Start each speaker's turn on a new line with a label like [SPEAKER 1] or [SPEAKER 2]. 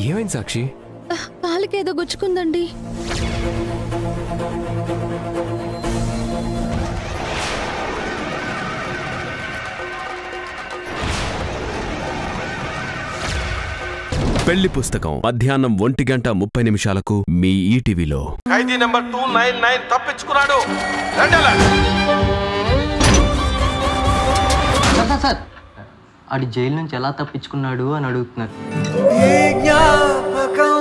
[SPEAKER 1] ఏమైంది సాక్షి?
[SPEAKER 2] కాలికి ఏదో గుచ్చుకుందండి.
[SPEAKER 1] పెళ్లి పుస్తకం మధ్యాహ్నం 1:30 మీ ఈటీవీలో.
[SPEAKER 3] ఖైదీ నంబర్ 299 తప్పించుకున్నాడు.
[SPEAKER 4] సార్ ఆడి జైలు నుంచి ఎలా తప్పించుకున్నాడు అని అడుగుతున్నారు.
[SPEAKER 5] జ్ఞాపకం